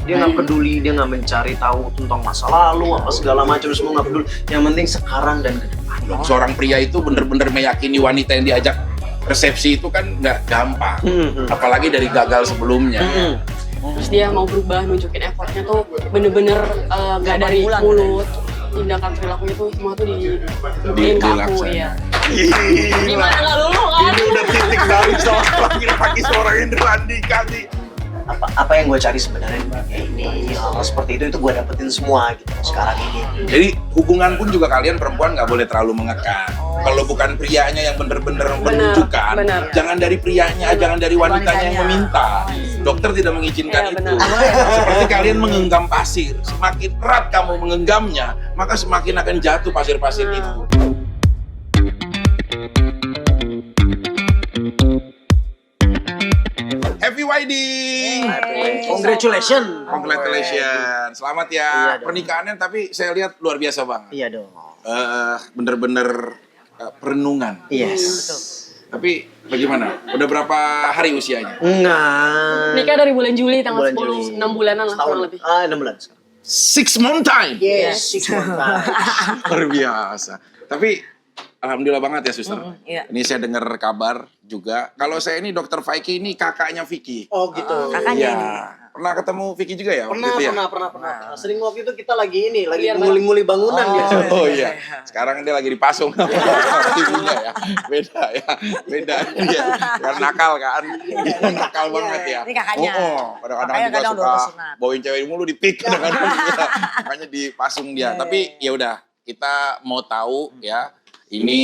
Dia nggak peduli, dia nggak mencari tahu tentang masa lalu apa segala macam, semua nggak peduli. Yang penting sekarang dan ke depan. Seorang pria itu bener-bener meyakini wanita yang diajak resepsi itu kan nggak gampang, apalagi dari gagal sebelumnya. Terus dia mau berubah, nunjukin effortnya tuh bener-bener nggak dari mulut, tindakan perilakunya tuh semua tuh dibuktiin ke aku ya. Gimana nggak lulu kan? Ini udah titik dari seorang laki-laki, seorang Indra Andika nih. Apa yang gue cari sebenarnya ini hal seperti itu gue dapetin semua gitu sekarang ini. Jadi hubungan pun juga kalian perempuan nggak boleh terlalu mengekang. Kalau bukan prianya yang bener-bener menunjukkan, jangan dari prianya, jangan dari wanitanya yang meminta. Dokter tidak mengizinkan itu. Seperti kalian menggenggam pasir, semakin erat kamu menggenggamnya, maka semakin akan jatuh pasir-pasir itu. Happy wedding! Congratulations. Congratulations. Selamat ya. Iya dong. Pernikahannya tapi saya lihat luar biasa banget. Iya dong. Bener-bener perenungan. Yes. Tapi bagaimana? Udah berapa hari usianya? Enggak. Nikah dari bulan Juli tanggal Bulan 10, Juli. 6 bulanan lah kurang lebih. 6 bulan sekarang. 6 month time. Yes, 6 months. Luar biasa. Tapi alhamdulillah banget ya, Suster. Iya. Ini saya dengar kabar juga. Kalau saya ini Dokter Vicky ini kakaknya Vicky. Oh gitu. Kakaknya Iya. ini. Pernah ketemu Vicky juga ya? waktu itu ya? Pernah. Sering waktu itu kita lagi Lihat nguli-nguli bangunan dia. Oh iya. Sekarang dia lagi dipasung ibunya ya. Beda ya. Beda dia. Karena nakal kan. Dia nakal banget ya. Ini kakaknya. Kadang-kadang Makanya juga kadang suka udah sunat. bawain cewek mulu di pik kadang-kadang. Makanya dipasung dia. Tapi ya udah, kita mau tahu ya, ini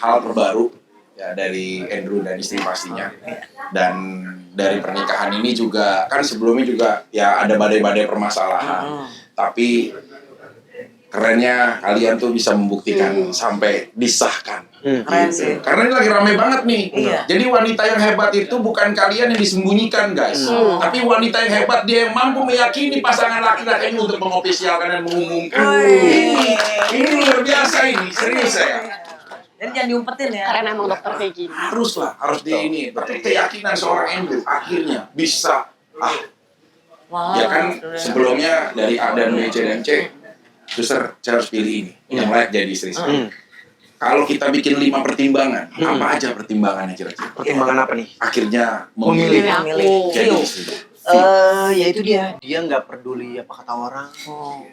hal terbaru ya dari Andrew dan istri pastinya. Dan dari pernikahan ini juga kan sebelumnya juga ya ada badai-badai permasalahan. Tapi kerennya kalian tuh bisa membuktikan sampai disahkan. Keren sih. Karena ini lagi rame banget nih. Iya. Jadi wanita yang hebat itu bukan kalian yang disembunyikan, guys. Tapi wanita yang hebat dia yang mampu meyakini pasangan laki-laki ini untuk mengofisialkan dan mengumumkan. Ini luar biasa ini, serius saya. Jadi jangan diumpetin ya. Karena emang dokter kayak gini. Harus di ini. Tapi keyakinan seorang Andrew akhirnya bisa Wow. ya kan sebelumnya dari A dan B, C dan C, Suster, saya harus pilih ini yang layak jadi istri saya. Kalau kita bikin 5 pertimbangan, apa aja pertimbangannya kira-kira? Pertimbangan apa nih? Akhirnya Memilih. memilih jadi istri. Ya itu dia nggak peduli apa kata orang.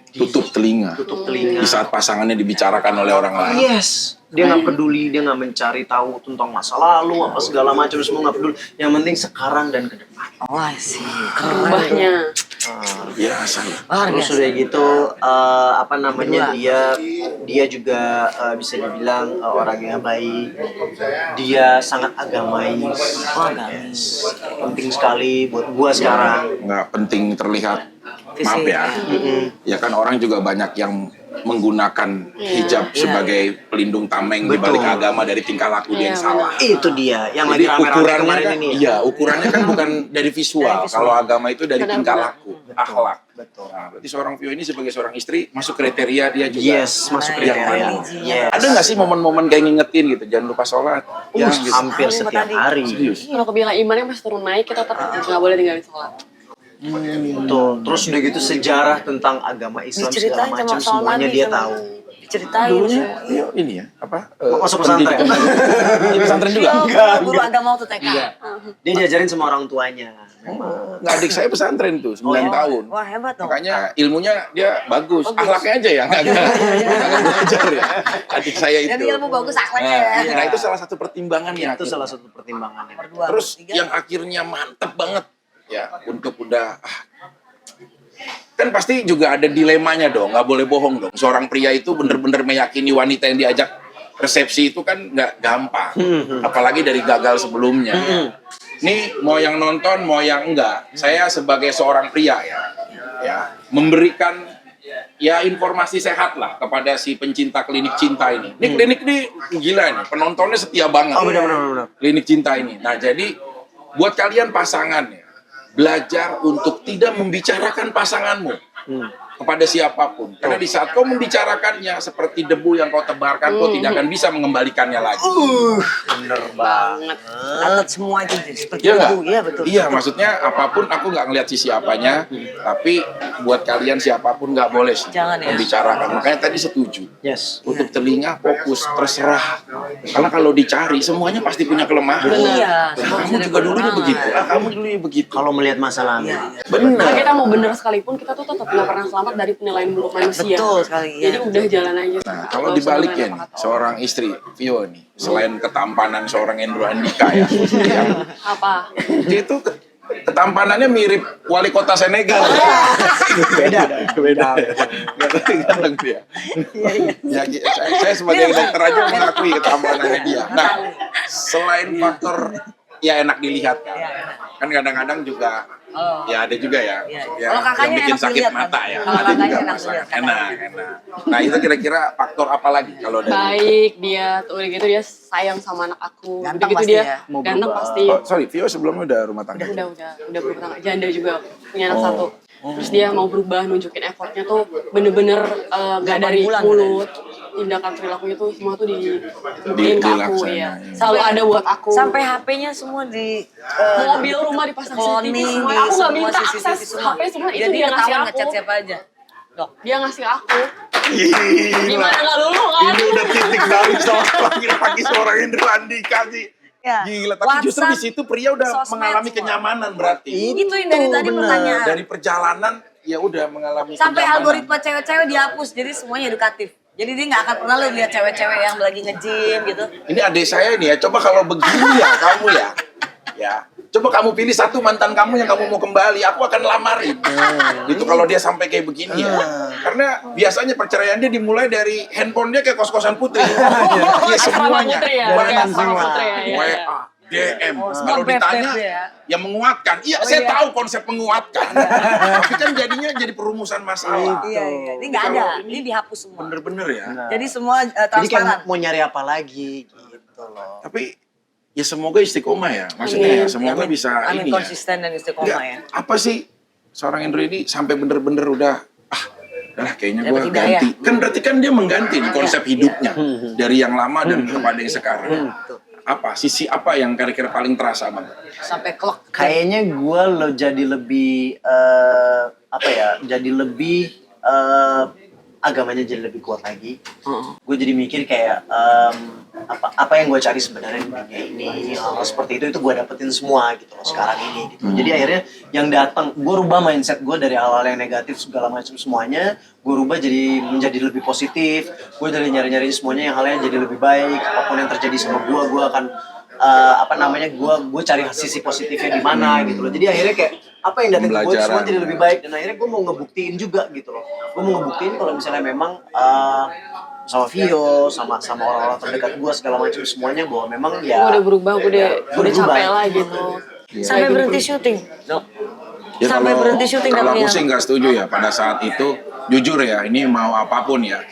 Tutup telinga. Tutup telinga. Di saat pasangannya dibicarakan oleh orang lain. Yes, dia nggak peduli, dia nggak mencari tahu tentang masa lalu apa segala macam, semua nggak peduli. Yang penting sekarang dan ke depan. Wah sih. Berubahnya. Biasa ya. Terus udah gitu apa namanya, dia juga bisa dibilang orang yang baik. Dia sangat agamais. Yes. Penting sekali buat gua sekarang. Nggak penting terlihat. Maaf ya. Ya kan orang juga banyak yang menggunakan hijab sebagai pelindung tameng di balik agama dari tingkah laku dia yang salah. Itu dia yang Jadi lagi rame-rame ukurannya kemarin kan, ini. iya, ukurannya kan bukan dari visual. Kalau agama itu dari tingkah laku, akhlak. Betul. Nah, berarti seorang Vio ini sebagai seorang istri masuk kriteria dia juga. Yes, masuk yang kriteria. mana? Yes. Ada nggak sih momen-momen kayak ngingetin gitu, jangan lupa sholat? Ya, gitu. Hampir setiap hari. Serius. Kalau kebilang imannya masih turun naik, kita tetap nggak boleh tinggalin sholat. Betul. Terus udah gitu sejarah tentang agama Islam segala Diceritain macam sama semuanya Nabi, dia sama- tahu. Diceritain. Dulunya Vio ini ya, apa? Masuk pesantren. Di pesantren juga? Guru agama waktu TK. Dia diajarin sama orang tuanya. Nggak, adik saya pesantren tuh, 9 tahun. Wah hebat dong. Makanya ilmunya dia bagus, akhlaknya aja ya nggak ngajar ya. Adik saya itu. Jadi ilmu bagus akhlaknya ya. Nah itu salah satu pertimbangan ya. Itu salah satu pertimbangannya. Berdua, Terus bertiga. yang akhirnya mantep banget ya untuk udah kan pasti juga ada dilemanya dong, nggak boleh bohong dong. Seorang pria itu bener-bener meyakini wanita yang diajak resepsi itu kan nggak gampang, apalagi dari gagal sebelumnya. Nih mau yang nonton mau yang enggak, saya sebagai seorang pria ya memberikan ya informasi sehat lah kepada si pencinta klinik cinta ini. Ini klinik ini gila nih, penontonnya setia banget. Oh benar. Klinik cinta ini. Nah jadi buat kalian pasangan ya, belajar untuk tidak membicarakan pasanganmu. kepada siapapun. Karena di saat kau membicarakannya seperti debu yang kau tebarkan, kau tidak akan bisa mengembalikannya lagi. Bener banget. Catat semua itu seperti Iya nggak? itu. Iya betul. Iya, maksudnya apapun aku nggak ngeliat sisi apanya, tapi buat kalian siapapun nggak boleh sih Jangan ya. membicarakan. Makanya tadi setuju. Yes. Untuk telinga fokus, terserah. Karena kalau dicari semuanya pasti punya kelemahan. Iya. Kamu juga dulunya begitu. Kamu dulunya begitu. Kalau melihat masa lalu. Iya. Benar. Kalau kita mau bener sekalipun, kita tuh tetap nggak pernah selamat dari penilaian buruk manusia. Betul sekali, ya. Jadi udah jalan aja. Nah, Nggak kalau usah dibalikin dengerin apa kata orang. seorang istri Vio nih, selain ketampanan seorang Endro Andika ya, yang Apa? dia itu ketampanannya mirip wali kota Senegal. Beda. Ganteng dia. Ya, saya sebagai dokter aja mengakui ketampanannya dia. Nah, selain faktor ya enak dilihat kan kadang-kadang juga ya ada juga ya, Iya. ya Kalau kakaknya yang bikin enak sakit dilihat, mata kan? ya, Kalau ada kakaknya juga enak pasangan dilihat, enak. Nah itu kira-kira faktor apa lagi kalau dari Baik dia, udah gitu dia sayang sama anak aku. Ganteng Udah gitu pasti dia ya. Mau ganteng berubah. pasti. Oh, sorry, Vio sebelumnya udah rumah tangga. Udah berumah tangga, janda juga, punya anak satu. Terus dia mau berubah, nunjukin effortnya tuh bener-bener gak dari bulan, mulut, tindakan perilakunya tuh semua tuh dibuktiin ke aku dilaksanain. ya. Selalu ada buat aku. Sampai HP-nya semua di mobil, rumah dipasang CCTV cloning, semua. di Aku nggak semua minta CCTV akses semua. HP semua, itu Jadi dia ngasih ketahuan aku. ngechat siapa aja. Dok. Dia ngasih ke aku. Gila. Gimana nggak lulu kan? Ini udah titik dari laki-laki seorang Endro Andika sih. Ya. Gila, tapi justru di situ pria udah sosmed mengalami semua. kenyamanan berarti. Itu yang dari tadi pertanyaan. Dari perjalanan ya udah mengalami Sampai kenyamanan. algoritma cewek-cewek dihapus, jadi semuanya edukatif. Jadi dia nggak akan pernah lu lihat cewek-cewek yang lagi nge-gym gitu. Ini adik saya nih ya, coba kalau begini ya kamu ya. Ya, coba kamu pilih satu mantan kamu yang kamu mau kembali, aku akan lamarin. Gitu kalau dia sampai kayak begini ya. Karena biasanya perceraian dia dimulai dari handphone dia kayak kos-kosan putri. Iya Asrama semuanya. putri ya, WA, kayak asrama putri ya, iya. WA, DM. Kalau semua ditanya beb-beb ya. yang menguatkan. Iya, saya tahu konsep menguatkan. Tapi kan jadinya jadi perumusan masalah. Iya. Ini nggak ada, ini dihapus semua. Bener-bener ya. Jadi semua Jadi transparan. kan mau nyari apa lagi gitu loh. Tapi ya semoga istiqomah ya. Maksudnya ya semoga bisa Amin, ini ya. konsisten dan istiqomah Nggak, ya. apa sih seorang Endro ini sampai bener-bener udah kayaknya gue Dapat hidayah. ganti. Kan berarti kan dia mengganti nih konsep hidupnya dari yang lama dan kepada yang sekarang. Apa sisi apa yang kira-kira paling terasa bang? Sampai klok. Kayaknya gue lo jadi lebih apa ya? Jadi lebih agamanya jadi lebih kuat lagi. Gue jadi mikir kayak apa yang gue cari sebenarnya di dunia ini, hal seperti itu gue dapetin semua gitu loh sekarang ini gitu. Jadi akhirnya yang datang, gue rubah mindset gue dari hal-hal yang negatif segala macam semuanya, gue rubah jadi menjadi lebih positif. Gue dari nyari-nyari semuanya yang halnya jadi lebih baik. Apapun yang terjadi sama gue akan gue cari sisi positifnya di mana gitu loh. Jadi akhirnya kayak apa yang datang ke gue semua jadi lebih baik, dan akhirnya gue mau ngebuktiin juga gitu loh. Gue mau ngebuktiin kalau misalnya memang sama Vio, sama orang-orang terdekat gue segala macam semuanya bahwa memang ya Gue udah berubah, gue udah berubah. capek lah gitu. Sampai berhenti syuting. Dok. Ya, Sampai berhenti syuting kalau aku dapetnya. sih nggak setuju ya pada saat itu, jujur ya, ini mau apapun ya,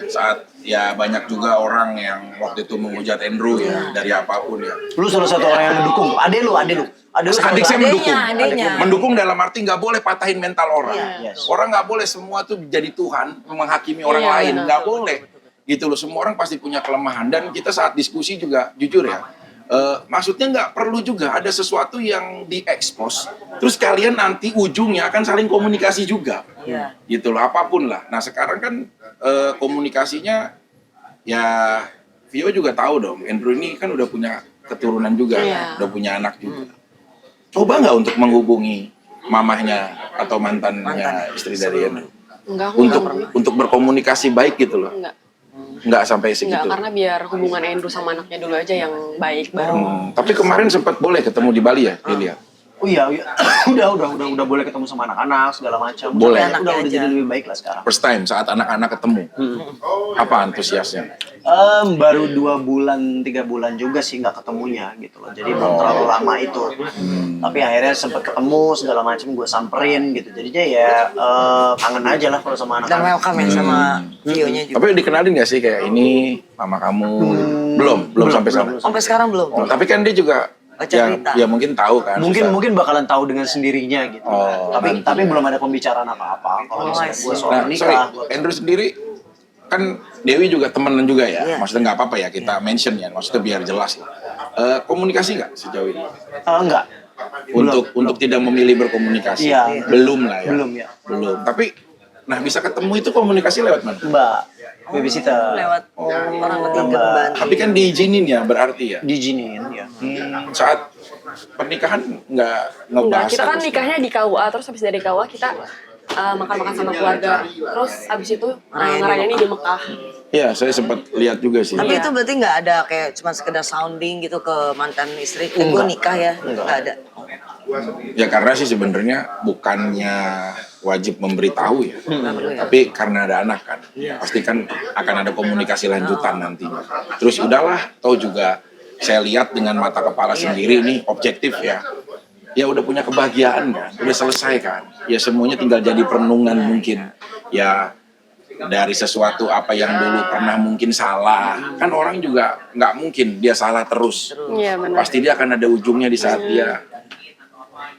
saat ya banyak juga orang yang waktu itu menghujat Endro ya dari apapun ya. lu salah satu orang yang mendukung. Ade lu Adik saya mendukung. Adeknya. Mendukung dalam arti nggak boleh patahin mental orang. Yes. Orang nggak boleh semua tuh jadi Tuhan menghakimi orang Iya, lain, benar. nggak boleh. Gitu loh, semua orang pasti punya kelemahan, dan kita saat diskusi juga jujur ya. Maksudnya nggak perlu juga ada sesuatu yang diekspos, terus kalian nanti ujungnya akan saling komunikasi juga. Iya. Gitu loh, apapun lah. Nah sekarang kan komunikasinya ya Vio juga tahu dong, Endro ini kan udah punya keturunan juga, Iya. udah punya anak juga. Coba nggak untuk menghubungi mamahnya atau mantannya istri dari Endro Enggak, aku untuk nggak pernah. untuk berkomunikasi baik gitu loh. Nggak sampai Enggak, segitu. karena biar hubungan Andrew sama anaknya dulu aja yang baik baru. Tapi kemarin sempat boleh ketemu di Bali ya, dilihat. Oh iya, udah boleh ketemu sama anak-anak segala macam. Boleh. Udah jadi lebih baik lah sekarang. First time saat anak-anak ketemu. Apa antusiasnya? Baru 2 bulan 3 bulan juga sih nggak ketemunya gitu loh. Jadi belum terlalu lama itu. Tapi akhirnya sempat ketemu segala macam, gue samperin gitu. Jadinya ya kangen aja lah kalau sama Dan anak-anak. welcome ya sama Vio-nya juga. Tapi dikenalin nggak sih kayak ini mama kamu? Belum sampai sana. Sampai sekarang belum. Oh, tapi kan dia juga baca berita. Ya mungkin tahu kan. Mungkin bakalan tahu dengan sendirinya gitu. Oh, Tapi belum ada pembicaraan apa-apa. Kalau misalnya gue soal nikah. Andrew sendiri kan Dewi juga temenan juga ya. Iya. Maksudnya nggak apa-apa ya kita mention ya. Maksudnya biar jelas lah. Komunikasi nggak sejauh ini? Enggak. Untuk tidak memilih berkomunikasi. Iya. Belum lah ya. Belum. Tapi bisa ketemu itu komunikasi lewat mana? Mbak, babysitter. Lewat orang ketiga membantu. Tapi kan diizinin ya berarti ya. Dijinin ya. Saat pernikahan nggak Enggak, ngebahas. kita kan harus- nikahnya di KUA, terus habis dari KUA kita makan-makan sama keluarga. Terus habis itu ngerayain di Mekah. Iya, saya sempat lihat juga sih. Tapi itu berarti nggak ada kayak cuma sekedar sounding gitu ke mantan istri. Gue nikah ya, nggak ada. Ya karena sih sebenarnya bukannya wajib memberitahu ya, perlu ya. tapi karena ada anak kan, pasti kan akan ada komunikasi lanjutan nantinya. Terus udahlah, tahu juga saya lihat dengan mata kepala sendiri ini objektif ya. Ya udah punya kebahagiaan kan, udah selesai kan. Ya semuanya tinggal jadi perenungan mungkin. Ya dari sesuatu apa yang dulu pernah mungkin salah, kan orang juga nggak mungkin dia salah terus. Iya benar. Pasti dia akan ada ujungnya di saat dia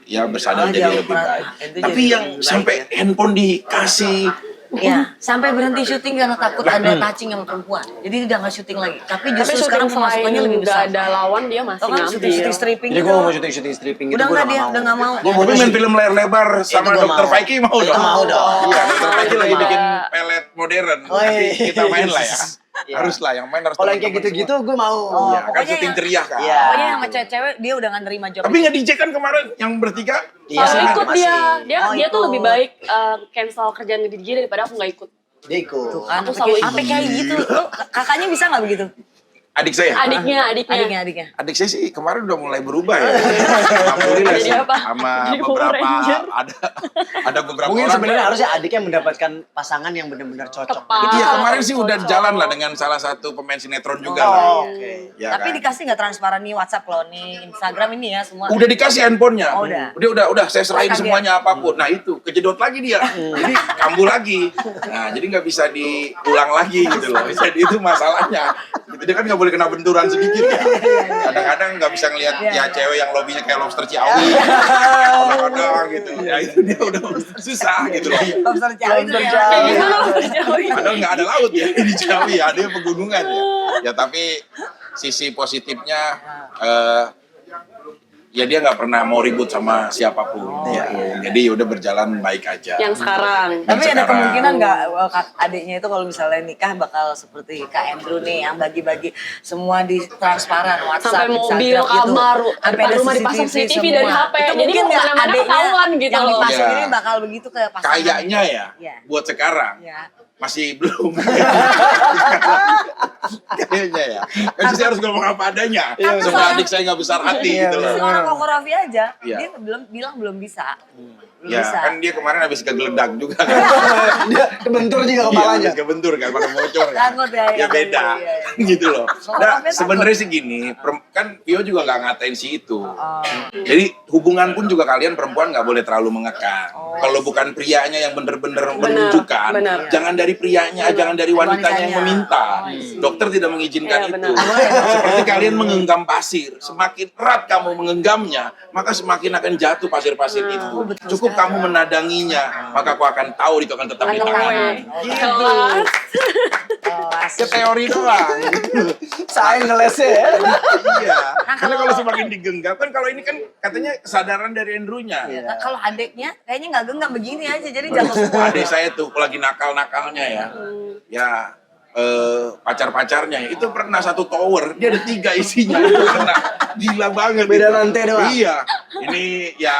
ya bersadar jadi lebih baik. Itu Tapi jadi yang lebih sampai handphone dikasih, Ya, sampai berhenti syuting karena takut ada touching sama perempuan. Jadi udah nggak syuting lagi. Tapi Tapi justru sekarang syuting selain pemasukannya lebih nggak besar. ada lawan dia masih Tau kan ngambil. syuting stripping Jadi gitu. gue mau syuting stripping gitu. Udah Gue nggak dia, udah nggak mau. tapi main film layar lebar sama gua Dr. mau. Faiki mau dong. Mau dong. Iya, Dr. Faiki lagi Iya. bikin pelet modern. Oh, Nanti iya. kita main lah ya. Iya. Harus lah yang main harus. Kalau yang kayak teman-teman gitu-gitu gue mau. semua. Iya, kan pokoknya syuting yang- ceria kan. Iya. Pokoknya sama cewek-cewek dia udah nggak nerima job. Tapi nggak DJ kan kemarin yang bertiga. Iya, Kalau sebenarnya ikut masih. dia Oh, tuh ikut. lebih baik cancel kerjaan di DJ daripada aku nggak ikut. Dia ikut. Tuh kan, Aku selalu sampai kayak gitu. Lu kakaknya bisa nggak begitu? Adik saya. Adiknya. Adiknya. Adik saya sih kemarin udah mulai berubah ya. Alhamdulillah Jadi sih. apa? Sama Jadi Power beberapa Ranger. ada beberapa Mungkin orang. sebenarnya harusnya adiknya mendapatkan pasangan yang benar-benar cocok. Tepat. Iya kemarin sih udah Cocok. jalan lah dengan salah satu pemain sinetron juga lah. Oh, oke. Ya Tapi kan? dikasih nggak transparan nih WhatsApp lo nih, Instagram ini ya semua. Udah dikasih handphonenya. Oh, udah. Udah saya serahin Kaget. semuanya apapun. Nah itu kejedot lagi dia. Jadi kambuh lagi. Nah jadi nggak bisa diulang lagi gitu loh. Jadi itu masalahnya. Gitu dia kan nggak boleh kena benturan sedikit ya. Kadang-kadang nggak bisa ngelihat ya cewek yang lobbynya kayak lobster Ciawi. Kadang-kadang gitu. Ya itu dia udah susah gitu loh. Lobster Ciawi itu Lobster ya. Ciawi. Kayak gitu loh Jawi. Padahal nggak ada laut ya di Ciawi ya, ada pegunungan ya. Ya tapi sisi positifnya ya dia nggak pernah mau ribut sama siapapun. Ya. Jadi udah berjalan baik aja. Yang sekarang. Tapi ada Sekarang. kemungkinan nggak adiknya itu kalau misalnya nikah bakal seperti Kak Andrew nih yang bagi-bagi semua di transparan WhatsApp, Sampai mobil, Instagram kamar, gitu. Sampai ada rumah dipasang CCTV dari semua. HP. Itu Jadi mungkin mau nggak kemana-mana adiknya ketahuan gitu yang loh. dipasang Iya. ini bakal begitu ke pasangan. Kayaknya ya, Iya. buat sekarang Ya. masih belum. Kayaknya ya. Kan saya harus ngomong apa adanya. Iya, Sama betul. adik saya nggak besar hati gitu loh. Seorang Koko Raffi aja, Iya. dia bilang belum bisa. Belum Ya bisa. kan dia kemarin habis kegeledak juga kan. Dia kebentur juga Iya, kepalanya. habis kebentur kan, pada bocor kan. Takut ya, Ya iya, beda, iya, gitu loh. Soalnya Nah, takut. sebenarnya sih gini, kan Vio juga nggak ngatain si itu. Oh. Jadi hubungan pun juga kalian perempuan nggak boleh terlalu mengekang. Kalau bukan prianya yang bener-bener menunjukkan, benar. jangan dari prianya, jangan dari wanitanya yang meminta. Dokter tidak mengizinkan Iya, itu. benar. Seperti kalian mengenggam pasir, semakin erat kamu mengenggamnya, maka semakin akan jatuh pasir-pasir itu. betul Cukup sekali. kamu menadanginya, maka aku akan tahu itu akan tetap di tanganmu. Gitu. Kelas. Ke teori doang. Saya ngelesnya ya. Iya. Karena kalau semakin digenggam kan kalau ini kan katanya kesadaran dari Andrew-nya. Nah, kalau adiknya kayaknya nggak genggam begini aja, jadi jatuh semua. Adik saya tuh lagi nakal-nakalnya ya. Ya pacar-pacarnya itu pernah satu tower, dia ada 3 isinya. Itu kena gila banget. Beda itu. lantai doang. Iya. Ini ya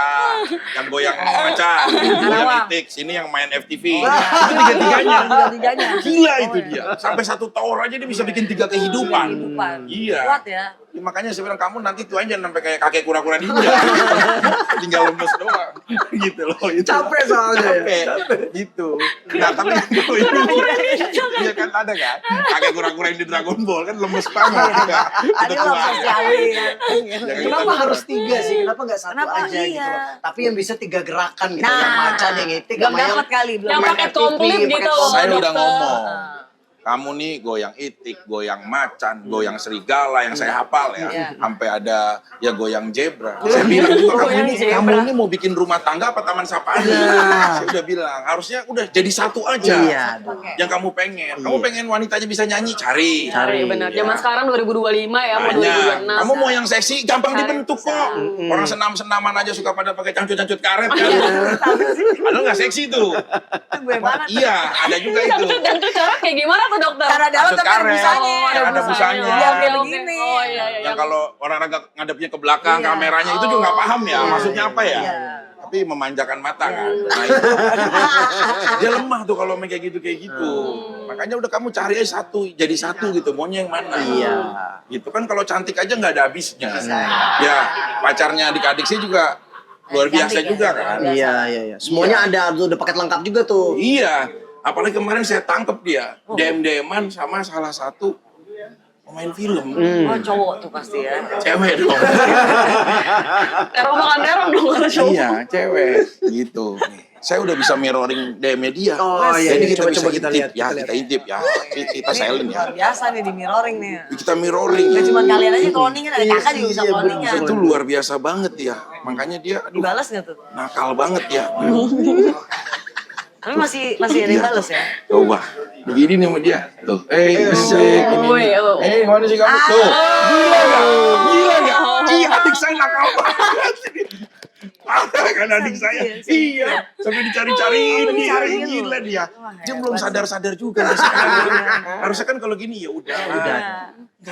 yang goyang macan, goyang itik, sini yang main FTV. Itu tiga-tiganya. Tiga-tiganya. Gila itu dia. Sampai satu tower aja dia bisa bikin 3 kehidupan. Kehidupan. Iya. Kuat ya. Ya, makanya saya bilang kamu nanti tuh aja sampai kayak kakek kura-kura ninja. Tinggal lemes doang. Gitu loh. Itu. Capek soalnya ya. Capek. Gitu. Nah, tapi kalau ini iya kan ada kan? Kakek kura-kura yang di Dragon Ball kan lemes banget. Udah Tadi tua. Lobster Ciawi. Jangan Kenapa gitu. harus 3 sih? Kenapa nggak satu Kenapa? aja gitu Iya. loh? Tapi yang bisa 3 gerakan gitu. Nah, Yang macan, yang itik, belum sama yang dapat kali, belum Yang main pakai FTP, komplit pakai gitu. komplit. Saya udah Dokter. ngomong. kamu nih goyang itik, goyang macan, goyang serigala yang saya hafal ya, sampai ada ya goyang zebra. Saya bilang juga kamu ini mau bikin rumah tangga apa taman safari? Saya udah bilang harusnya udah jadi satu aja. Iya. Yang kamu pengen. Kamu pengen wanitanya bisa nyanyi, cari. Benar. Zaman sekarang 2025 ya, mau Banyak. 2026. Kamu mau yang seksi, gampang Cari. dibentuk kok. Orang senam-senaman aja suka pada pakai cancut-cancut karet kan. Padahal nggak seksi tuh. Itu gue banget. Iya, ada juga itu. Dan tuh cara kayak gimana tuh dokter? Cara dalam Cancut tapi ada karet. busanya. Yang ada busanya. Iya, kayak Oke. begini. Oh iya. Yang kalau olahraga ngadepnya ke belakang, Iya. kameranya itu juga nggak paham ya. Iya. Maksudnya apa ya? Iya. Tapi memanjakan mata kan. Nah, itu. Dia lemah tuh kalau main kayak gitu. Makanya udah kamu cari aja satu, jadi satu gitu. Maunya yang mana? Iya. Gitu kan kalau cantik aja nggak ada habisnya. Ya pacarnya adik-adik sih juga luar biasa Cantik ya. juga kan. Iya. Semuanya ada tuh, udah paket lengkap juga tuh. Iya. Apalagi kemarin saya tangkep dia DM-DM-an sama salah satu pemain film. Oh cowok tuh pasti ya. Cewek dong. Terong makan terong dong kalau cowok. Iya, cewek gitu. Nih, saya udah bisa mirroring DM-nya dia. Oh, iya. Jadi kita Coba- bisa coba kita intip lihat, ya, kita kita intip ya. Kita silent ya. Luar biasa nih di mirroring nih. Kita mirroring. Gak cuma kalian aja cloningan, ada kakak juga bisa cloningan. Itu luar biasa banget ya. Makanya dia aduh, Dibalas gak tuh? nakal banget ya. Tapi masih ada yang balas ya? Coba. Begini nih sama dia. Tuh. Asik ini. Woi, Mana sih kamu? Tuh. Gila gak? Gila gak? Iya, adik saya nakal banget. Parah kan adik saya? Iya. Sampai dicari-cariin dia. Dicariin Gila loh. dia. Wah, Dia belum sadar-sadar juga. Harusnya kan kalau gini ya udah. Enggak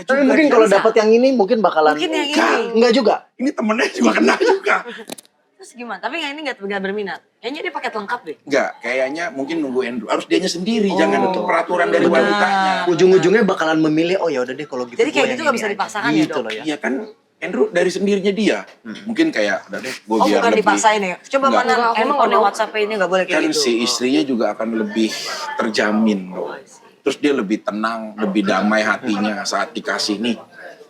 Tapi juga. mungkin kalau dapat yang ini mungkin bakalan. Mungkin yang ini. Enggak juga. Ini temennya juga kena juga. Terus gimana? Tapi yang ini gak berminat. Kayaknya dia paket lengkap deh. Enggak, kayaknya mungkin nunggu Andrew. Harus dianya sendiri, jangan itu peraturan dari wanitanya. Ujung-ujungnya bakalan memilih, oh ya udah deh kalau gitu. Jadi kayak gua gitu yang gak ini bisa aja. dipaksakan ya, Gitu Dok? loh ya. Iya kan Andrew dari sendirinya dia. Mungkin kayak udah deh gue Oh biar bukan lebih dipaksain ya? Coba Enggak. mana Enggak, aku emang handphone nggak mau. WhatsApp ini gak boleh kayak kan gitu. si istrinya juga akan lebih terjamin loh. Terus dia lebih tenang, lebih damai hatinya saat dikasih nih.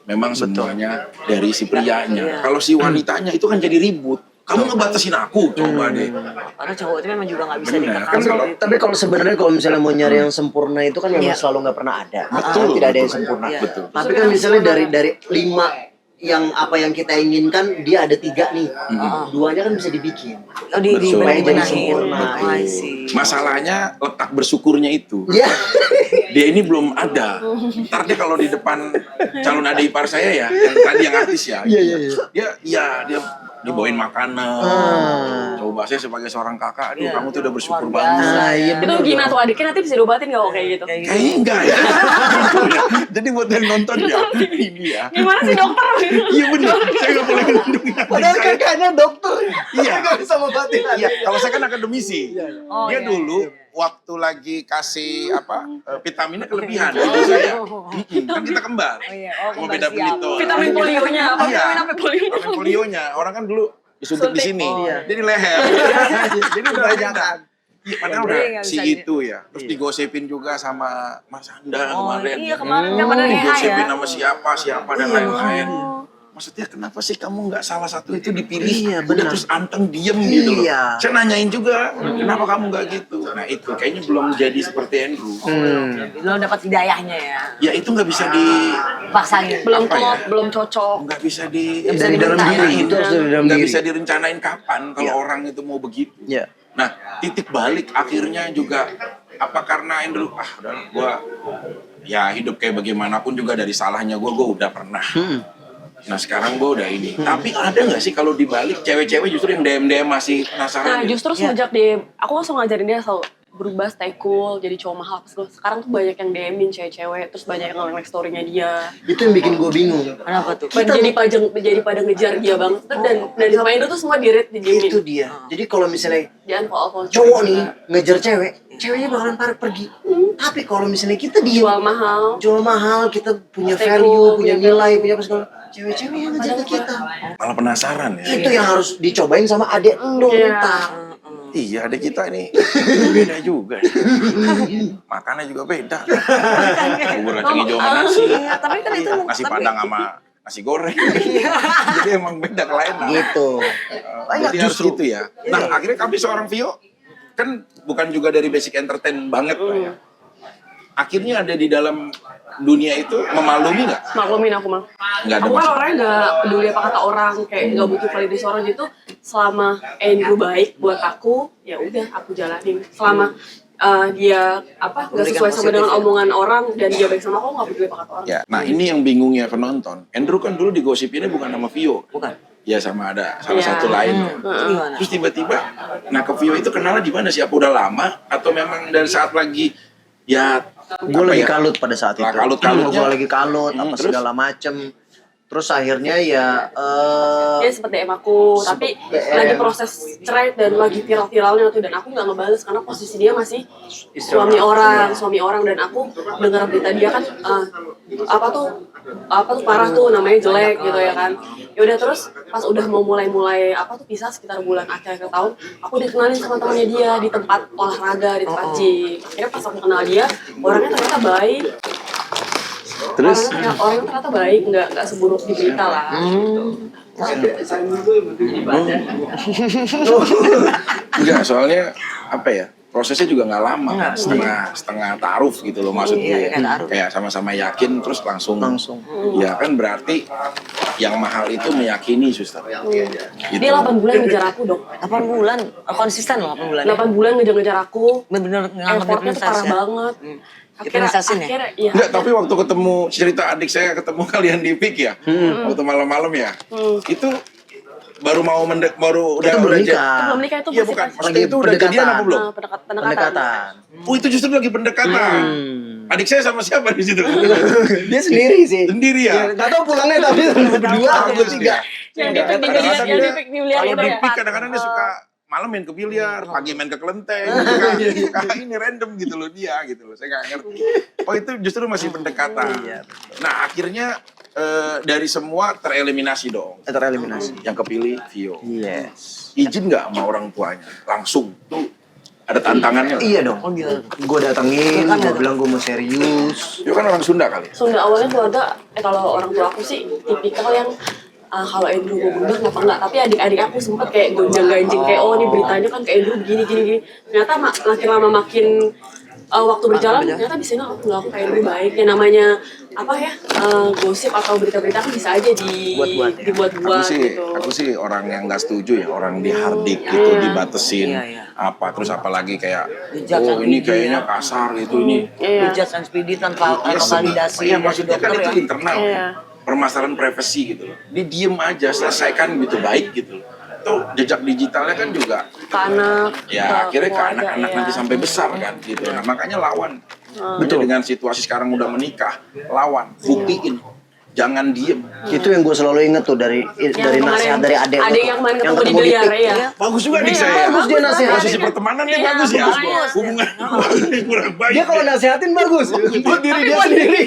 Memang semuanya dari si prianya. Kalau si wanitanya itu kan jadi ribut. Kamu ngebatasin aku, coba deh. Karena cowok itu memang juga gak bisa Bener. ditekan. Kan seperti kalau- itu. Tapi kalau sebenarnya kalau misalnya mau nyari yang sempurna itu kan memang Iya. selalu nggak pernah ada. Betul. Tidak ada yang sempurna. Iya. Betul. Tapi kan misalnya dari 5 yang apa yang kita inginkan dia ada 3 nih. Duanya kan bisa dibikin. Oh di Betul. benahin. Sempurna. Oh, I see. Masalahnya letak bersyukurnya itu. Iya. Dia ini belum ada. Ntar dia kalau di depan calon adik ipar saya ya, yang tadi yang artis ya. Iya. Dia dibawain makanan. Coba saya sebagai seorang kakak, aduh Iya. kamu tuh udah bersyukur Luar biasa. banget. Nah, iya Itu gimana tuh adiknya nanti bisa diobatin gak kok kayak gitu? Kayak gitu. Kayaknya enggak ya. Jadi buat yang nonton ya, ini ya. Gimana sih dokter? Iya benar, saya nggak boleh melindungi adik Padahal saya. kakaknya dokter. Iya. Nggak bisa ngobatin. Iya, kalau saya kan akademisi. Oh, Dia iya. dulu waktu lagi kasih vitaminnya kelebihan dari saya. Kan kita kembar. Oh, iya. Oh, Mau kembar beda siap. pelito. Vitamin polionya apa? Iya. Vitamin apa polio? Vitamin polionya. Orang kan dulu disuntik di Suntik. sini. Oh, iya. Jadi leher. Jadi udah Kebanyakan. Iya, padahal Jadi udah nggak si bisa itu ya. Terus digosipin juga sama Mas Anda Oh kemarin. iya kemarin yang pada reha Digosipin ya. sama siapa dan lain-lain. Maksudnya kenapa sih kamu nggak salah satu itu dipilih? Iya, Udah benar. terus anteng diem gitu loh. Iya. Saya nanyain juga, kenapa kamu nggak gitu? Nah itu kayaknya belum jadi seperti Andrew. Belum dapat hidayahnya ya. Ya itu nggak bisa Paksain. Belum Apa ya? klop, belum cocok. nggak bisa bisa Dari dalam diminta, diri ya. itu harus dari dalam nggak diri. bisa direncanain kapan kalau orang itu mau begitu. Iya. Nah, titik balik akhirnya juga apa karena Andrew udah gua ya hidup kayak bagaimanapun juga dari salahnya gua udah pernah. Nah sekarang gua udah ini. Tapi ada nggak sih kalau dibalik cewek-cewek justru yang DM masih penasaran? Nah justru semenjak aku langsung ngajarin dia selalu berubah, stay cool, jadi cowok mahal. Sekarang tuh banyak yang DM-in cewek-cewek, terus banyak yang nge-like story-nya dia. Itu yang bikin gue bingung. Kenapa tuh? Jadi pada ngejar dia banget. Dan sama Indo tuh semua di-rate, di-diemin. Itu dia. Jadi kalau misalnya Jangan follow cowok nih ngejar cewek, ceweknya bakalan pergi. Tapi kalau misalnya kita jual diem, mahal. jual mahal, kita punya Stay value, cool, punya punya nilai, punya apa segala. Cewek-cewek yang ngejar ke kita. Malah penasaran ya. Itu yang harus dicobain sama adik lu Iya. ntar. Iya, ada kita ini beda juga. Makannya juga beda. Bubur kacang hijau sama nasi. Iya, tapi kan itu Nasi tapi- padang sama nasi goreng. Jadi emang beda kelainan. Gitu. Jadi harus gitu ya. Nah, akhirnya kami seorang Vio kan bukan juga dari basic entertain banget lah ya. akhirnya ada di dalam dunia itu memaklumi nggak? Maklumin aku mah. Nggak ada Aku kan masalah. orangnya nggak peduli apa kata orang, kayak nggak butuh validasi orang gitu. Selama Andrew baik buat aku, ya udah aku jalanin. Selama dia nggak sesuai sama dengan omongan orang dan dia baik sama aku, nggak peduli apa kata orang. Ya, nah ini yang bingungnya penonton. Andrew kan dulu digosipinnya bukan sama Vio. Bukan. Ya sama ada salah Iya. satu lain. Gimana? Terus tiba-tiba, nah ke Vio itu kenalnya di mana sih? Apa udah lama? Atau memang dari saat lagi ya Gue apa lagi ya? kalut pada saat itu. Kalut-kalutnya. Gue lagi kalut, apa Terus? segala macem. Terus akhirnya ya Dia seperti DM aku, tapi DM. lagi proses cerai dan lagi viral-viralnya tuh, dan aku nggak ngebales karena posisi dia masih suami orang dan aku dengar berita dia kan apa tuh parah tuh, namanya jelek gitu ya kan. Ya udah, terus pas udah mau mulai pisah sekitar bulan akhir tahun, aku dikenalin sama temannya dia di tempat olahraga, di tempat gym. Akhirnya pas aku kenal dia, orangnya ternyata baik. Terus? Orangnya ternyata baik, nggak seburuk di berita lah. Enggak, soalnya apa ya? Prosesnya juga nggak lama, kan? setengah taaruf gitu loh maksudnya. Iya, taaruf. Kayak sama-sama yakin terus langsung. Ya kan berarti yang mahal itu meyakini, suster. Gitu. Dia 8 bulan ngejar aku dong. 8 bulan, konsisten loh 8 bulan. 8 bulan ngejar aku. Bener-bener nganggep Effortnya tuh parah ya. banget. Dipriorisasin ya? Iya. Enggak, tapi waktu ketemu cerita adik saya ketemu kalian di PIK ya, waktu malam-malam ya, itu baru mau baru Itu belum udah nikah. Belum nikah itu Iya masih bukan, pas- maksudnya itu udah jadian apa belum? pendekatan. pendekatan. Oh itu justru lagi pendekatan. Adik saya sama siapa di situ? Dia sendiri sih. Sendiri ya. Gak tau pulangnya tapi berdua atau Bagus bertiga. Yang Enggak, di pick kadang-kadang yang dia- di pick di biliar Kalau itu di ya. PIK kadang-kadang dia suka malam main ke biliar, pagi main ke kelenteng, suka ini random gitu loh dia gitu loh. Saya nggak ngerti. Oh itu justru masih pendekatan. Nah akhirnya dari semua tereliminasi dong. Tereliminasi. Yang kepilih Vio. Yes. Izin nggak sama orang tuanya? Langsung tuh ada tantangannya. Iya dong. Oh gila. Gue datengin, gue bilang gue mau serius. Vio kan orang Sunda kali. Sunda awalnya keluarga, kalau orang tua aku sih tipikal yang kalau Andrew mau berubah kenapa enggak, tapi adik-adik aku sempat kayak gonjang-ganjing kayak oh ini beritanya kan kayak Andrew gini. Ternyata makin lama makin waktu berjalan ternyata di sini aku kayak Andrew baik. Yang namanya gosip atau berita-berita kan bisa aja dibuat-buat gitu. Aku sih orang yang nggak setuju ya, orang dihardik gitu, dibatesin Iya. apa, terus apalagi kayak Dijat oh dan ini video. kayaknya kasar gitu ini. Iya. Hujat dan speedy tanpa validasi. Iya maksudnya kan itu internal, Iya. permasalahan privasi gitu loh. Dia diem aja, selesaikan gitu, baik gitu loh. Tuh jejak digitalnya kan juga Ke anak, ya akhirnya ke keluarga, anak-anak iya. nanti sampai besar kan gitu. Nah makanya lawan. Betul. Dengan situasi sekarang udah menikah, lawan, buktiin, jangan diem. Itu yang gue selalu inget tuh dari kemarin nasihat dari adek. adek lo yang tuh. main ketemu di ketemu biliar PIK. ya. Bagus juga nih Iya, saya. bagus dia nasihat. Posisi pertemanan dia Iya, bagus ya. bagus. Hubungan kurang baik. Dia kalau nasihatin bagus. Buat diri dia buat sendiri.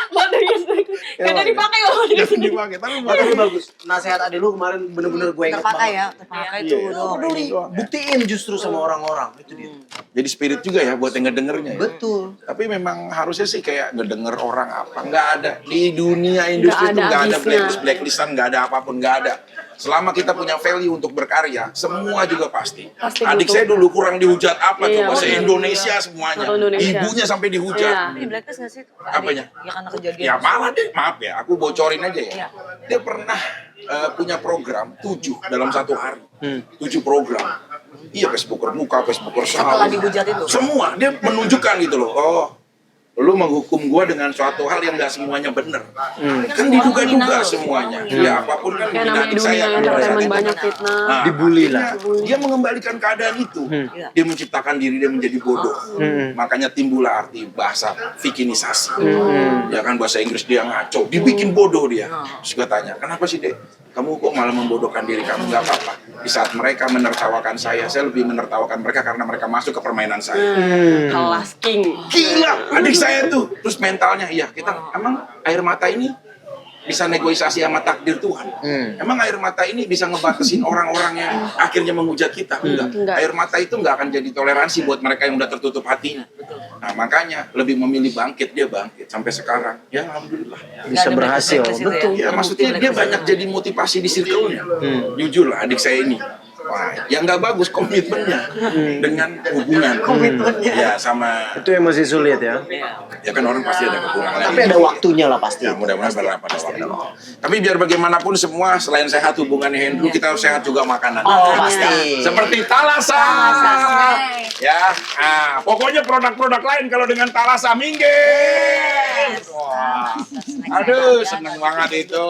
Buat diri sendiri. Gak dipakai loh. Jangan dipakai, tapi buat Tapi bagus. Nasihat adek lu kemarin bener-bener gue inget Terpakai banget. ya, terpakai itu Iya. doang. Peduli. Buktiin justru sama orang-orang. Itu dia. jadi spirit juga ya buat yang ngedengernya ya. Betul. Tapi memang harusnya sih kayak ngedenger orang apa. Nggak ada. Di dunia industri Nggak itu ada nggak ada habisnya. blacklistan, nggak ada apapun, nggak ada. Selama kita punya value untuk berkarya, semua juga pasti. Pasti Adik butuh. saya dulu kurang dihujat apa Iya, coba, betul. se-Indonesia semuanya. Satu Indonesia. Ibunya sampai dihujat. Iya. Di blacklist nggak sih? Apanya? Ya karena kejadian. Ya malah deh, maaf ya, aku bocorin aja ya. Iya. Dia pernah punya program 7 dalam satu hari. 7 program. Iya, Facebooker muka, Facebooker Setelah saham. dihujat itu. Semua, dia menunjukkan gitu loh. Oh, lu menghukum gua dengan suatu hal yang gak semuanya bener. Kan diduga-duga semuanya. Ya apapun kan Ya namanya adik dunia saya kan entertainment pada saat banyak itu. fitnah. Nah, Dibully akhirnya dia mengembalikan keadaan itu. Dia menciptakan diri dia menjadi bodoh. Makanya timbullah arti bahasa vikinisasi. Ya kan bahasa Inggris dia ngaco, dibikin bodoh dia. Terus gue tanya, kenapa sih Dek? Kamu kok malah membodohkan diri kamu? Gak apa-apa. Di saat mereka menertawakan saya lebih menertawakan mereka karena mereka masuk ke permainan saya. Kelas king. Gila, adik saya tuh. Terus mentalnya, iya kita emang air mata ini bisa negosiasi sama takdir Tuhan. Emang air mata ini bisa ngebatasin orang-orang yang akhirnya menghujat kita? Enggak. Enggak. Air mata itu enggak akan jadi toleransi buat mereka yang udah tertutup hatinya. Nah makanya lebih memilih bangkit, dia bangkit sampai sekarang. Ya alhamdulillah. Bisa berhasil. Betul. Ya maksudnya dia banyak jadi motivasi di circle-nya. Jujur lah adik saya ini. Wah, yang nggak bagus komitmennya dengan hubungan. Komitmennya. Ya sama, Itu yang masih sulit ya. ya kan orang pasti ada kekurangan. Tapi ada waktunya lah pasti. Ya mudah-mudahan berapa waktu. Tapi biar bagaimanapun semua selain sehat hubungannya Hendro, kita harus sehat juga makanan. Oh pasti. Seperti Thalassa. snack. Ya, pokoknya produk-produk lain kalau dengan Thalassa minggir. Wah, aduh seneng banget itu.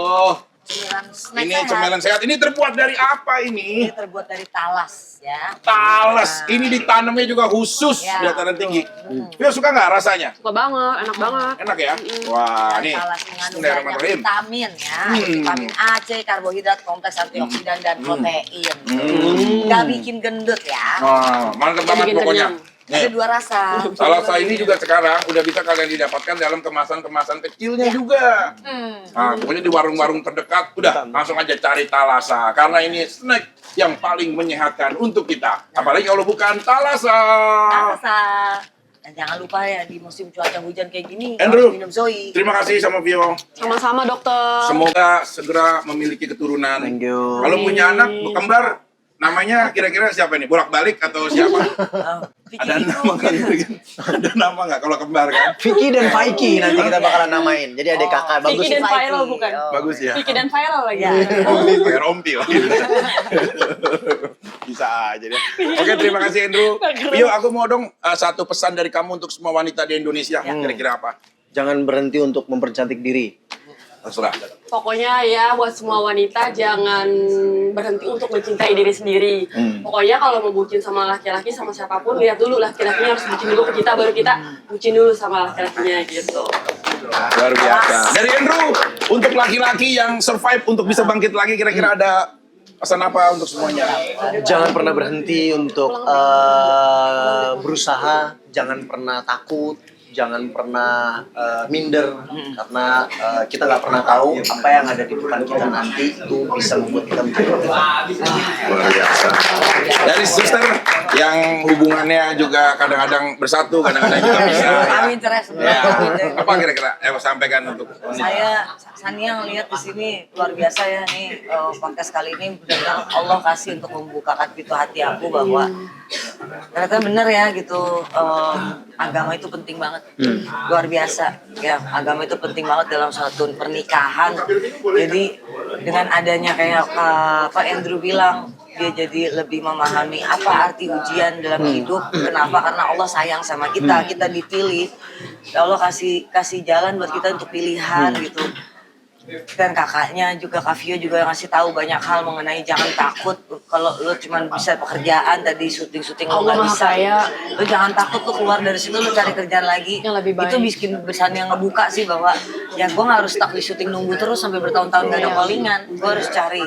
Cemilan snack Ini sehat. cemilan sehat. Ini terbuat dari apa ini? Ini terbuat dari talas ya. Talas. Ini ditanamnya juga khusus Ya. dataran tinggi. Vio suka nggak rasanya? Suka banget, enak banget. Enak ya? Wah, Dan nih. talas mengandung banyak Bismillahirrahmanirrahim. vitamin ya, Hmm. vitamin A, C, karbohidrat kompleks, antioksidan dan protein. Gak bikin gendut ya. Wah, mantap banget Bikin pokoknya. kenyang. Ada Nih, 2 rasa. Thalassa ini juga sekarang udah bisa kalian didapatkan dalam kemasan-kemasan kecilnya juga. Nah, pokoknya di warung-warung terdekat udah langsung aja cari Thalassa karena ini snack yang paling menyehatkan untuk kita. Apalagi kalau bukan Thalassa. Rasa. Dan jangan lupa ya di musim cuaca hujan kayak gini Andrew, harus minum Zoe. terima kasih sama Vio. Sama-sama dokter. Semoga segera memiliki keturunan. Thank you. Kalau punya anak kembar, namanya kira-kira siapa nih? Bolak-balik atau siapa? Ada nama kan? Ada nama nggak kalau kembar kan? Vicky dan Faiki nanti kita bakalan namain. Jadi adik kakak bagus. Vicky dan Vicky. viral bukan? Oh. Bagus ya. Vicky dan viral lagi. Ya. Oh, kayak Rompi lah. Bisa aja deh. Oke, terima kasih Andrew. Vio, aku mau dong satu pesan dari kamu untuk semua wanita di Indonesia. Kira-kira apa? Jangan berhenti untuk mempercantik diri. Terserah. Pokoknya ya buat semua wanita jangan berhenti untuk mencintai diri sendiri. Pokoknya kalau mau bucin sama laki-laki sama siapapun lihat dulu laki-lakinya harus bucin dulu ke kita baru kita bucin dulu sama laki-lakinya gitu. Luar biasa. Dari Andrew, untuk laki-laki yang survive untuk bisa bangkit lagi, kira-kira ada pesan apa untuk semuanya? Jangan pernah berhenti untuk berusaha. Jangan pernah takut. Jangan pernah minder karena kita nggak pernah tahu apa yang ada di depan kita nanti itu bisa membuat kita menjadi lebih baik. Luar biasa. Dari suster yang hubungannya juga kadang-kadang bersatu, kadang-kadang juga bisa. Kami cerai Ya. sebenarnya. Kami cerai. Apa kira-kira? Sampaikan untuk Saya Sania ngelihat di sini luar biasa ya nih podcast kali ini benar-benar Allah kasih untuk membukakan pintu hati aku bahwa ternyata benar ya gitu agama itu penting banget luar biasa ya agama itu penting banget dalam suatu pernikahan jadi dengan adanya kayak Pak Andrew bilang dia jadi lebih memahami apa arti ujian dalam hidup kenapa karena Allah sayang sama kita kita dipilih ya Allah kasih jalan buat kita untuk pilihan gitu dan kakaknya juga Kak Vio juga ngasih tahu banyak hal mengenai jangan takut kalau lu cuma bisa pekerjaan tadi syuting lu Allah nggak Maha bisa Kaya. lu jangan takut lu keluar dari situ lu cari kerjaan lagi Yang lebih baik. itu bikin pesan yang ngebuka sih bahwa ya gue nggak harus stuck di syuting nunggu terus sampai bertahun-tahun gak ada callingan gue harus cari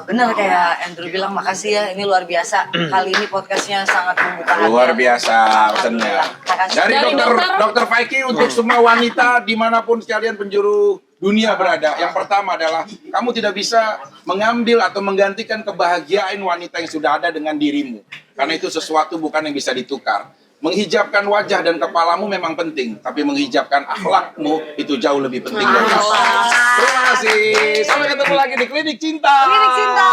bener kayak Andrew bilang makasih ya ini luar biasa kali ini podcastnya sangat membuka hati luar biasa pesannya. Dari dokter Faiki untuk semua wanita dimanapun sekalian penjuru dunia berada. Yang pertama adalah kamu tidak bisa mengambil atau menggantikan kebahagiaan wanita yang sudah ada dengan dirimu. Karena itu sesuatu bukan yang bisa ditukar. Menghijabkan wajah dan kepalamu memang penting, tapi menghijabkan akhlakmu itu jauh lebih penting dari itu. Terima kasih. Sampai ketemu lagi di Klinik Cinta. Klinik Cinta